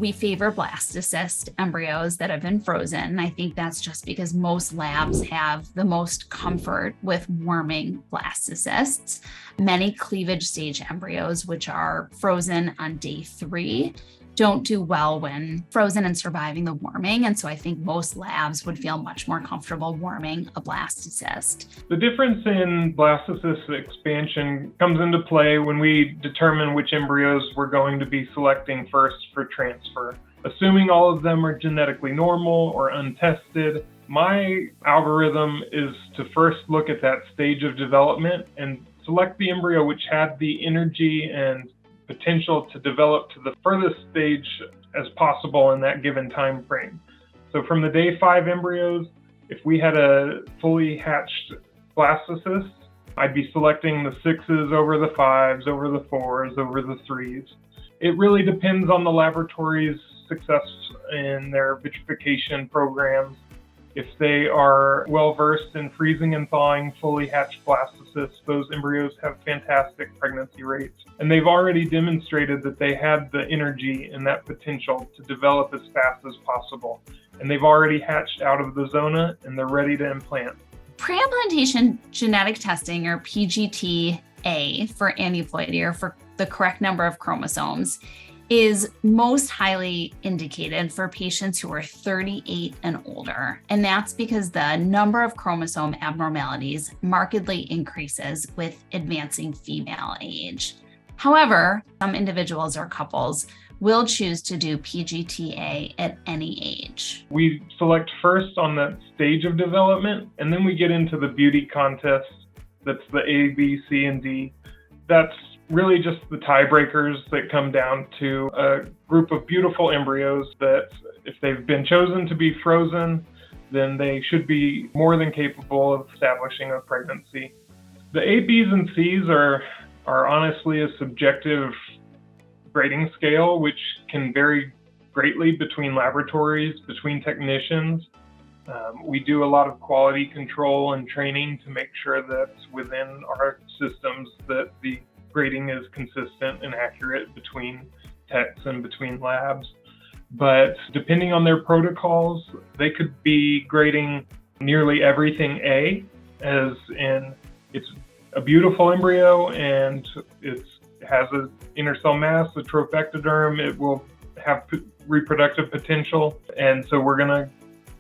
We favor blastocyst embryos that have been frozen. I think that's just because most labs have the most comfort with warming blastocysts. Many cleavage stage embryos, which are frozen on day 3, don't do well when frozen and surviving the warming. And so I think most labs would feel much more comfortable warming a blastocyst. The difference in blastocyst expansion comes into play when we determine which embryos we're going to be selecting first for transfer. Assuming all of them are genetically normal or untested, my algorithm is to first look at that stage of development and select the embryo which had the energy and potential to develop to the furthest stage as possible in that given time frame. So from the day 5 embryos, if we had a fully hatched blastocyst, I'd be selecting the 6s over the 5s, over the 4s, over the 3s. It really depends on the laboratory's success in their vitrification programs. If they are well versed in freezing and thawing fully hatched blastocysts, those embryos have fantastic pregnancy rates. And they've already demonstrated that they had the energy and that potential to develop as fast as possible. And they've already hatched out of the zona and they're ready to implant. Preimplantation genetic testing, or PGT-A for aneuploidy, or for the correct number of chromosomes, is most highly indicated for patients who are 38 and older. And that's because the number of chromosome abnormalities markedly increases with advancing female age. However, some individuals or couples will choose to do PGT-A at any age. We select first on that stage of development, and then we get into the beauty contest. That's the A, B, C, and D. That's really just the tiebreakers that come down to a group of beautiful embryos that, if they've been chosen to be frozen, then they should be more than capable of establishing a pregnancy. The A, Bs, and Cs are honestly a subjective grading scale, which can vary greatly between laboratories, between technicians. We do a lot of quality control and training to make sure that within our systems that the grading is consistent and accurate between techs and between labs. But depending on their protocols, they could be grading nearly everything A, as in it's a beautiful embryo and it has an inner cell mass, a trophectoderm, it will have reproductive potential, and so we're going to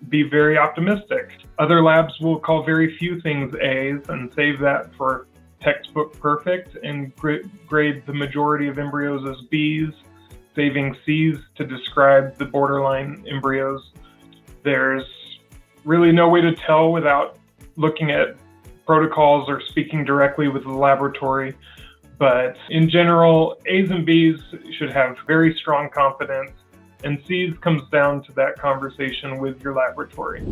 be very optimistic. Other labs will call very few things A's and save that for textbook perfect and grade the majority of embryos as B's, saving C's to describe the borderline embryos. There's really no way to tell without looking at protocols or speaking directly with the laboratory. But in general, A's and B's should have very strong confidence, and C's comes down to that conversation with your laboratory.